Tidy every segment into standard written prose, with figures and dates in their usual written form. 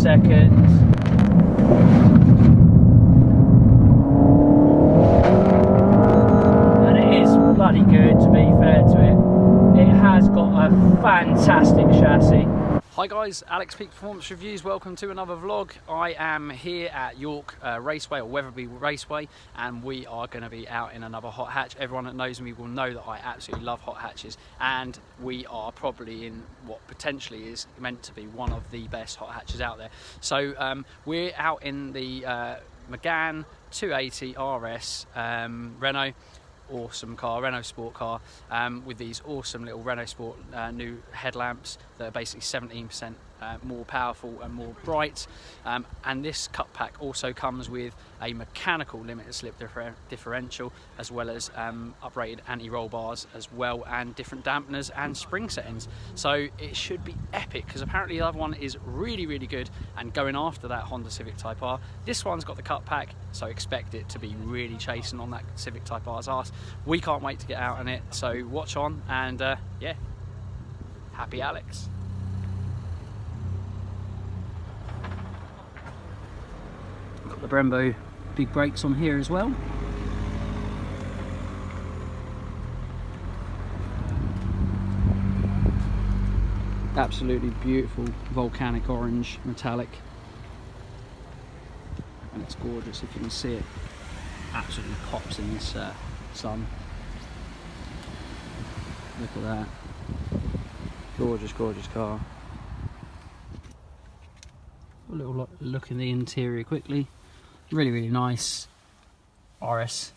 seconds. And it is bloody good, to be fair to it. It has got a fantastic chassis. Hi guys, Alex Peak Performance Reviews, welcome to another vlog. I am here at York Raceway, or Wetherby Raceway, and we are going to be out in another hot hatch. Everyone that knows me will know that I absolutely love hot hatches, and we are probably in what potentially is meant to be one of the best hot hatches out there. So we're out in the Megane 280 RS Renault. Awesome car, Renault Sport car, with these awesome little Renault Sport new headlamps that are basically 17% more powerful and more bright, and this cut pack also comes with a mechanical limited slip differential, as well as uprated anti-roll bars as well, and different dampeners and spring settings. So it should be epic, because apparently the other one is really good and going after that Honda Civic Type R. This one's got the cut pack, so expect it to be really chasing on that Civic Type R's arse. We can't wait to get out on it, so watch on, and yeah, happy Alex. Got the Brembo big brakes on here as well. Absolutely beautiful volcanic orange metallic, and it's gorgeous. If you can see it, absolutely pops in this sun. Look at that, gorgeous car. A little look in the interior quickly. Really nice RS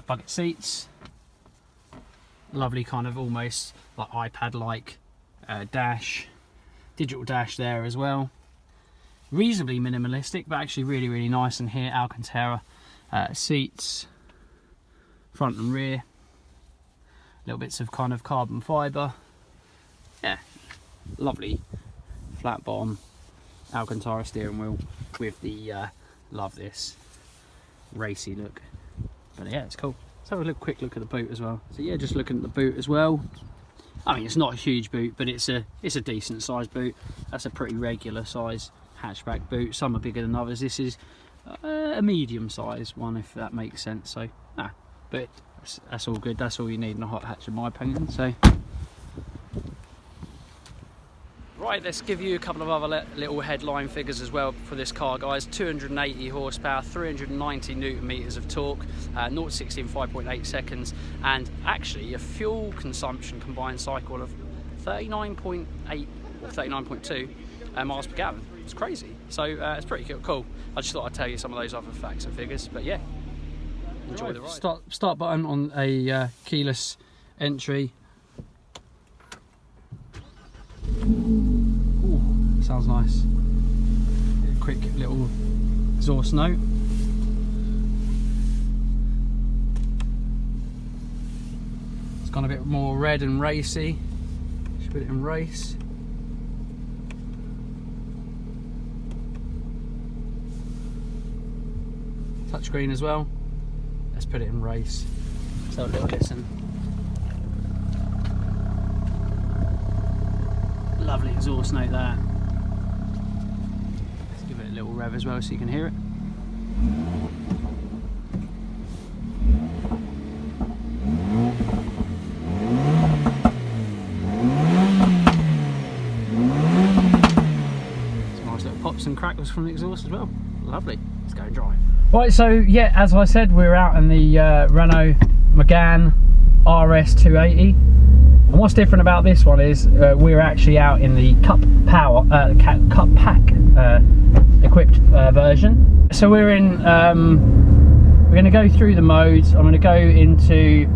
bucket seats. Lovely kind of almost like iPad-like dash, digital dash there as well. Reasonably minimalistic, but actually really nice in here. Alcantara seats, front and rear. Little bits of kind of carbon fibre. Yeah, lovely flat bottom Alcantara steering wheel with the love this racy look. But yeah, it's cool. Let's have a quick look at the boot as well. So yeah, just looking at the boot as well. I mean, it's not a huge boot, but it's a decent sized boot. That's a pretty regular size hatchback boot. Some are bigger than others. This is a medium sized one, if that makes sense. So but that's all good. That's all you need in a hot hatch, in my opinion. So right, let's give you a couple of other little headline figures as well for this car, guys. 280 horsepower, 390 newton meters of torque, 0 to 60 in 5.8 seconds, and actually a fuel consumption combined cycle of 39.8 or 39.2 miles per gallon. It's crazy. So it's pretty cool. I just thought I'd tell you some of those other facts and figures, but yeah, enjoy the ride. Start button on a keyless entry. Ooh, sounds nice. A quick little exhaust note. It's gone a bit more red and racy. Should put it in race. Touchscreen as well. Let's put it in race. Let's have a little listen. Lovely exhaust note there. Let's give it a little rev as well so you can hear it. Some nice little pops and crackles from the exhaust as well. Lovely. Let's go and drive. Right, so yeah, as I said, we're out in the Renault Megane RS 280. And what's different about this one is we're actually out in the Cup Pack equipped version. So we're in. We're going to go through the modes. I'm going to go into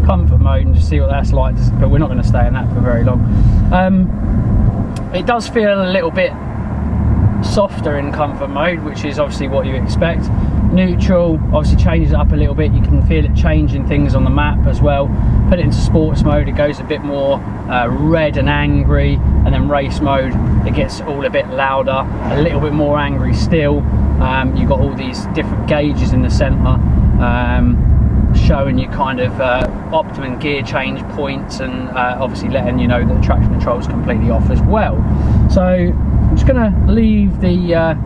comfort mode and just see what that's like, but we're not going to stay in that for very long. It does feel a little bit softer in comfort mode, which is obviously what you expect. Neutral obviously changes it up a little bit. You can feel it changing things on the map as well. Put it into sports mode, it goes a bit more red and angry, and then race mode it gets all a bit louder, a little bit more angry still. You've got all these different gauges in the centre showing you kind of optimum gear change points, and obviously letting you know that traction control is completely off as well. So just going to leave the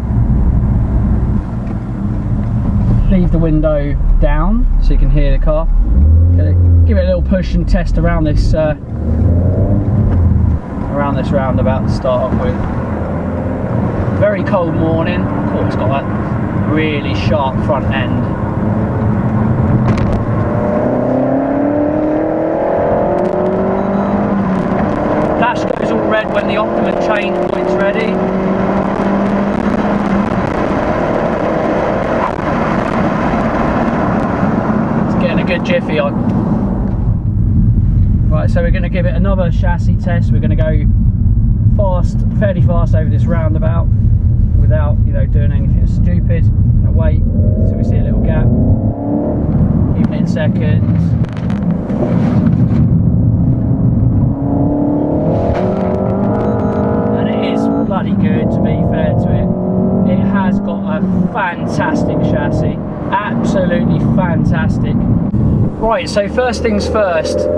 window down so you can hear the car. Gonna give it a little push and test around this roundabout to start off with. Very cold morning. Of course, it's got that really sharp front end. Dash goes all red when the optimum chain point's ready. It's getting a good jiffy on. Right, so we're going to give it another chassis test. We're going to go fast, fairly fast over this roundabout without, you know, doing anything stupid. I'm going to wait until we see a little gap. Keep it in seconds. And it is bloody good, to be fair to it. It has got a fantastic chassis. Absolutely fantastic. Right, so first things first.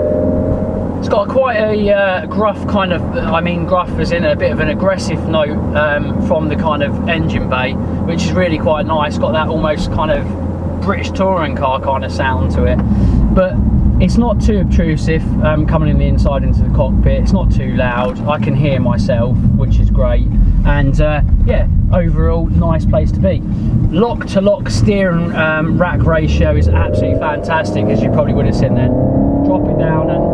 It's got quite a gruff kind of, I mean gruff as in a bit of an aggressive note from the kind of engine bay, which is really quite nice. Got that almost kind of British touring car kind of sound to it. But it's not too obtrusive coming in the inside into the cockpit. It's not too loud. I can hear myself, which is great. And yeah, overall, nice place to be. Lock to lock steering rack ratio is absolutely fantastic, as you probably would have seen then. Drop it down and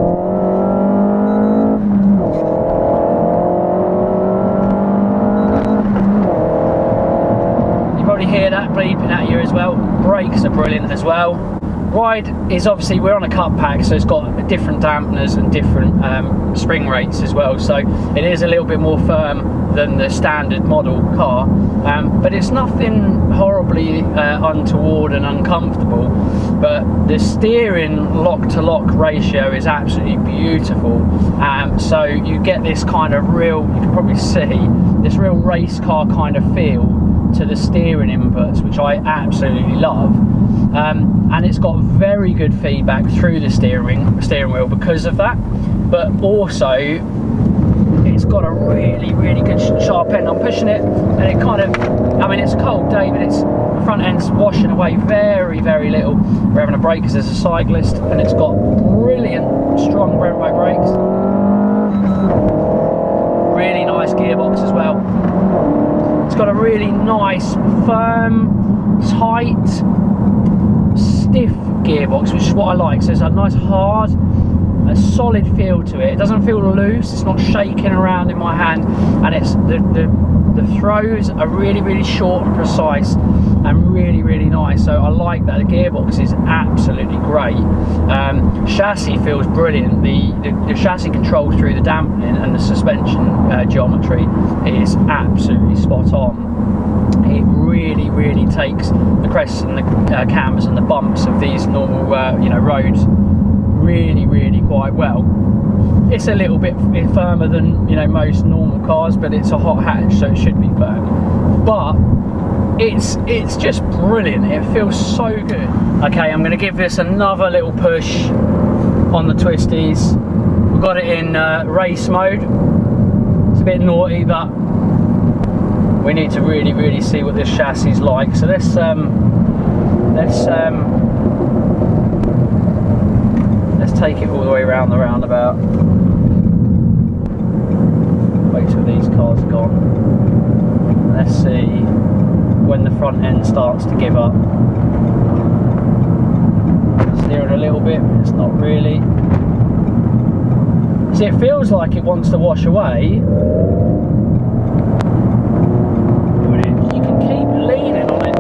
hear that bleeping at you as well. Brakes are brilliant as well. Ride is obviously, we're on a cut pack, so it's got different dampeners and different spring rates as well, so it is a little bit more firm than the standard model car, but it's nothing horribly untoward and uncomfortable. But the steering lock to lock ratio is absolutely beautiful, so you get this kind of real, you can probably see this real race car kind of feel to the steering inputs, which I absolutely love. And it's got very good feedback through the steering wheel because of that, but also it's got a really good sharp end. I'm pushing it and it kind of, I mean, it's a cold day, but it's, the front end's washing away very little. We're having a break as a cyclist, and it's got brilliant strong Renault brakes. Really nice gearbox as well. It's got a really nice, firm, tight, stiff gearbox, which is what I like. So there's a nice hard, a solid feel to it. It doesn't feel loose, it's not shaking around in my hand, and it's the throws are really short and precise and really nice. So I like that. The gearbox is absolutely great. Chassis feels brilliant. The chassis control through the dampening and the suspension geometry is absolutely spot on. It really takes the crests and the cams and the bumps of these normal you know, roads really quite well. It's a little bit firmer than, you know, most normal cars, but it's a hot hatch, so it should be firm. But it's just brilliant. It feels so good. Okay, I'm going to give this another little push on the twisties. We've got it in race mode. It's a bit naughty, but we need to really see what this chassis is like. So let's take it all the way around the roundabout. Wait till these cars are gone. Let's see when the front end starts to give up. Steering a little bit, but it's not really. See, it feels like it wants to wash away. You can keep leaning on it.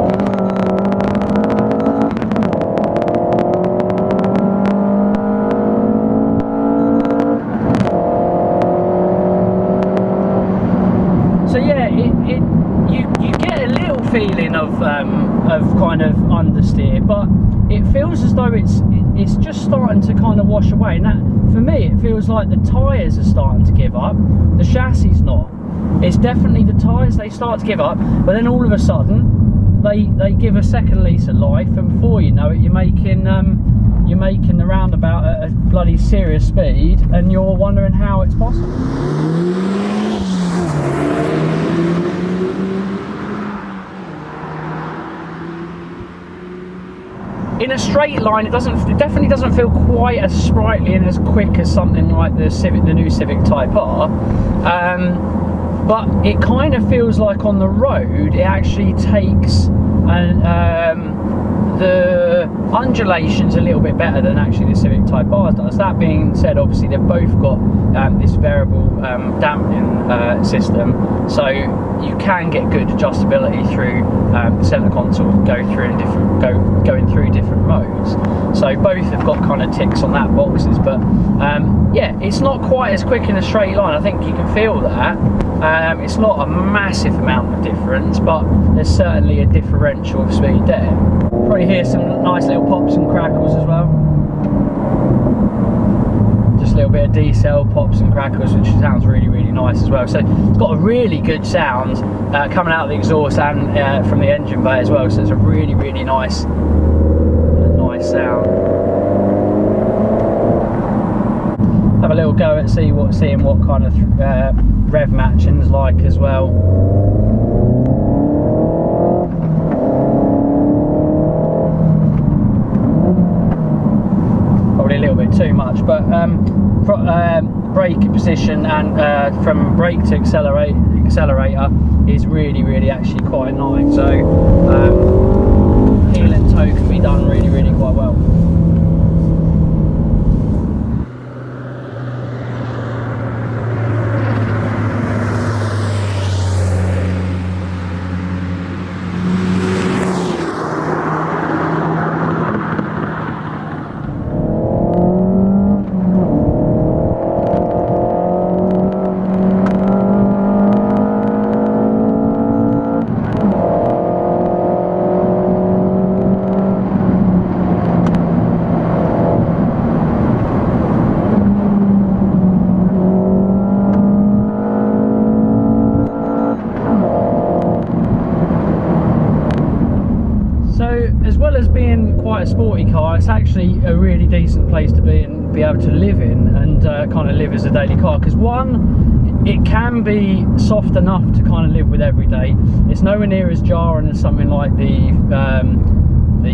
So yeah, you get a little feeling of kind of understeer, but it feels as though it's just starting to kind of wash away. And that, for me, it feels like the tyres are starting to give up. The chassis not. It's definitely the tyres, they start to give up, but then all of a sudden they give a second lease of life, and before you know it, you're making the roundabout at a bloody serious speed, and you're wondering how it's possible. in a straight line, it definitely doesn't feel quite as sprightly and as quick as something like the new Civic Type R. But it kind of feels like on the road it actually takes the undulations a little bit better than actually the Civic Type R does. That being said, obviously they've both got this variable dampening system, so you can get good adjustability through the centre console, going through different modes. So both have got kind of ticks on that boxes, but yeah, it's not quite as quick in a straight line. I think you can feel that. It's not a massive amount of difference, but there's certainly a differential of speed there. Probably hear some nice little pops and crackles as well. Just a little bit of D-cell pops and crackles, which sounds really, really nice as well. So it's got a really good sound coming out of the exhaust and from the engine bay as well. So it's a really, really nice sound. Have a little go at seeing what kind of rev matching's like as well. Probably a little bit too much, but brake position and from brake to accelerator is really, really actually quite nice. So heel and toe can be done really, really quite well. A sporty car, it's actually a really decent place to be and be able to live in and kind of live as a daily car, because one, it can be soft enough to kind of live with every day. It's nowhere near as jarring as something like the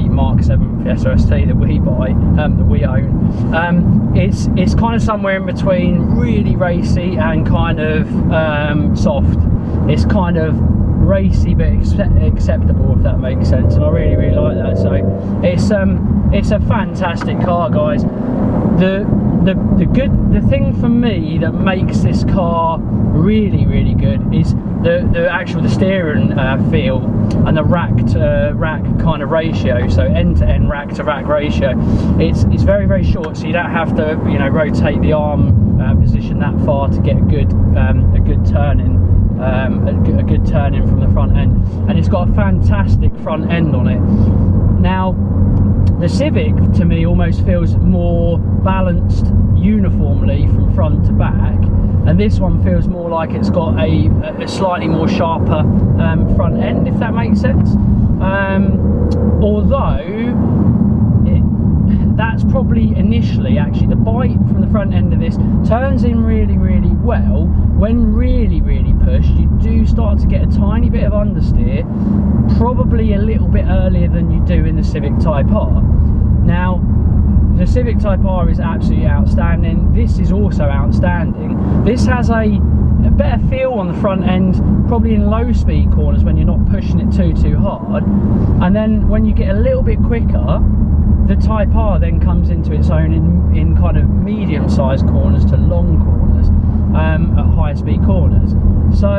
Mark 7 SRST that we buy, that we own. It's kind of somewhere in between really racy and kind of soft. It's kind of racy but acceptable, if that makes sense, and I really, really like that. So it's a fantastic car, guys. The thing for me that makes this car really, really good is the steering feel and the rack to rack kind of ratio. So end to end, rack to rack ratio. It's very, very short, so you don't have to rotate the arm position that far to get a good turning. A good turn in from the front end, and it's got a fantastic front end on it. Now the Civic to me almost feels more balanced uniformly from front to back, and this one feels more like it's got a slightly more sharper front end, if that makes sense. Although that's probably initially, actually the bite from the front end of this turns in really, really well. When really, really pushed, you do start to get a tiny bit of understeer, probably a little bit earlier than you do in the Civic Type R. Now, the Civic Type R is absolutely outstanding. This is also outstanding. This has a better feel on the front end, probably in low speed corners when you're not pushing it too hard. And then when you get a little bit quicker, the Type R then comes into its own in kind of medium sized corners to long corners, at high speed corners. So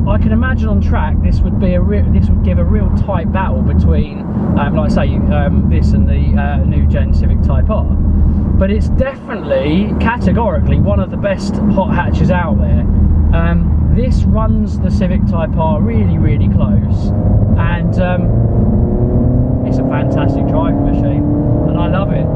I can imagine on track this would give a real tight battle between like I say this and the new gen Civic Type R. But it's definitely categorically one of the best hot hatches out there. This runs the Civic Type R really, really close, and it's a fantastic driving machine, and I love it.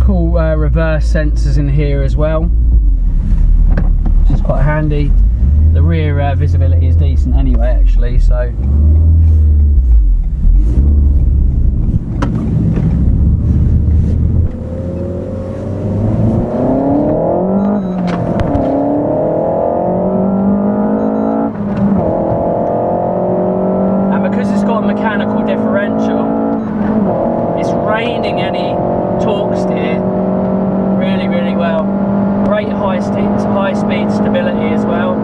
Cool reverse sensors in here as well, which is quite handy. The rear visibility is decent anyway, actually, so avoiding any torque steer really well. Great high speed stability as well.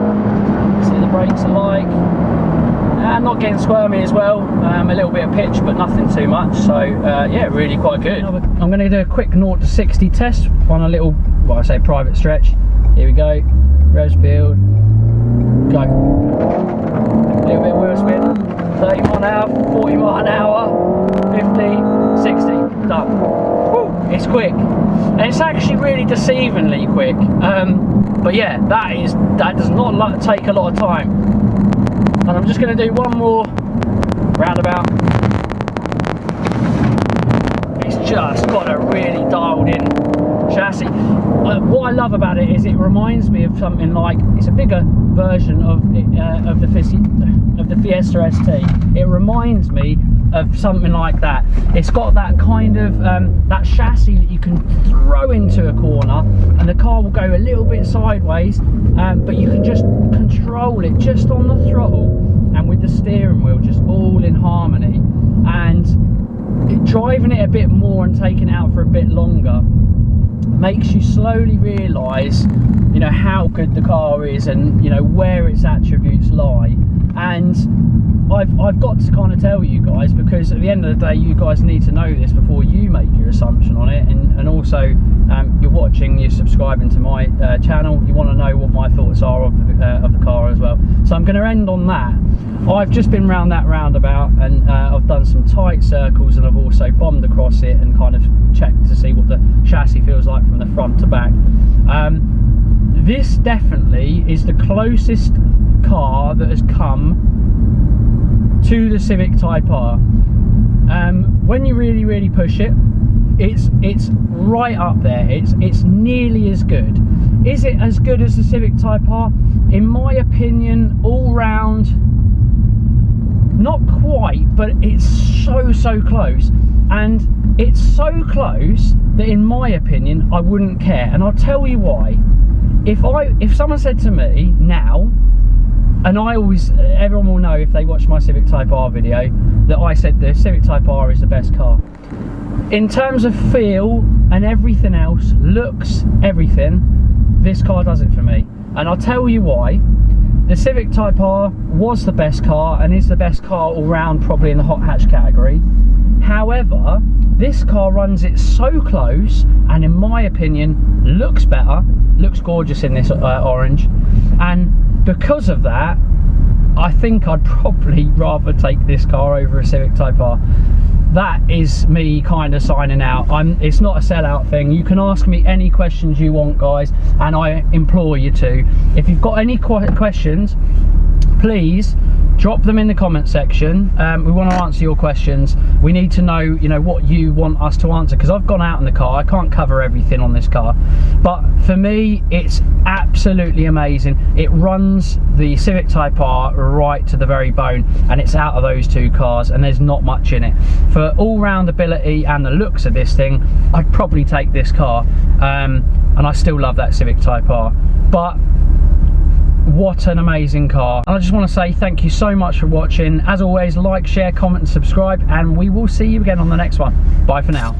See the brakes are like, and not getting squirmy as well. A little bit of pitch, but nothing too much. So yeah, really quite good. I'm going to do a quick 0 to 60 test on a little, well, I say private stretch. Here we go. Revs build. Go. A little bit of wheel spin. 30 mile an hour, 40 mile an hour, 50, 60. Done. Woo, it's quick. And it's actually really deceivingly quick. But yeah, that does not take a lot of time. And I'm just going to do one more roundabout. It's just got a really dialed in chassis. What I love about it is it reminds me of something like, it's a bigger version of the Fiesta ST. It reminds me of something like that. It's got that kind of that chassis that you can throw into a corner and the car will go a little bit sideways, but you can just control it just on the throttle and with the steering wheel just all in harmony. And driving it a bit more and taking it out for a bit longer makes you slowly realise, you know, how good the car is and, you know, where its attributes lie. And I've got to kind of tell you guys, because at the end of the day you guys need to know this before you make your assumption on it, and also you're watching, you're subscribing to my channel, you want to know what my thoughts are of the car as well. So I'm going to end on that. I've just been round that roundabout and I've done some tight circles, and I've also bombed across it and kind of checked to see what the chassis feels like from the front to back. This definitely is the closest car that has come to the Civic Type R. When you really push it, it's right up there. It's nearly as good. Is it as good as the Civic Type R? In my opinion, all round, not quite, but it's so close. And it's so close that in my opinion I wouldn't care, and I'll tell you why. If someone said to me now, and everyone will know if they watch my Civic Type R video, that I said the Civic Type R is the best car. In terms of feel and everything else, looks, everything, this car does it for me. And I'll tell you why. The Civic Type R was the best car and is the best car all round, probably in the hot hatch category. However, this car runs it so close, and in my opinion looks better, looks gorgeous in this orange, and because of that I think I'd probably rather take this car over a Civic Type R. That is me kind of signing out. It's not a sellout thing. You can ask me any questions you want, guys, and I implore you to. If you've got any questions, please drop them in the comment section. We want to answer your questions. We need to know, you know, what you want us to answer, because I've gone out in the car, I can't cover everything on this car, but for me it's absolutely amazing. It runs the Civic Type R right to the very bone, and it's out of those two cars and there's not much in it. For all-round ability and the looks of this thing, I'd probably take this car, and I still love that Civic Type R. But what an amazing car. And I just want to say thank you so much for watching. As always, like, share, comment and subscribe, and we will see you again on the next one. Bye for now.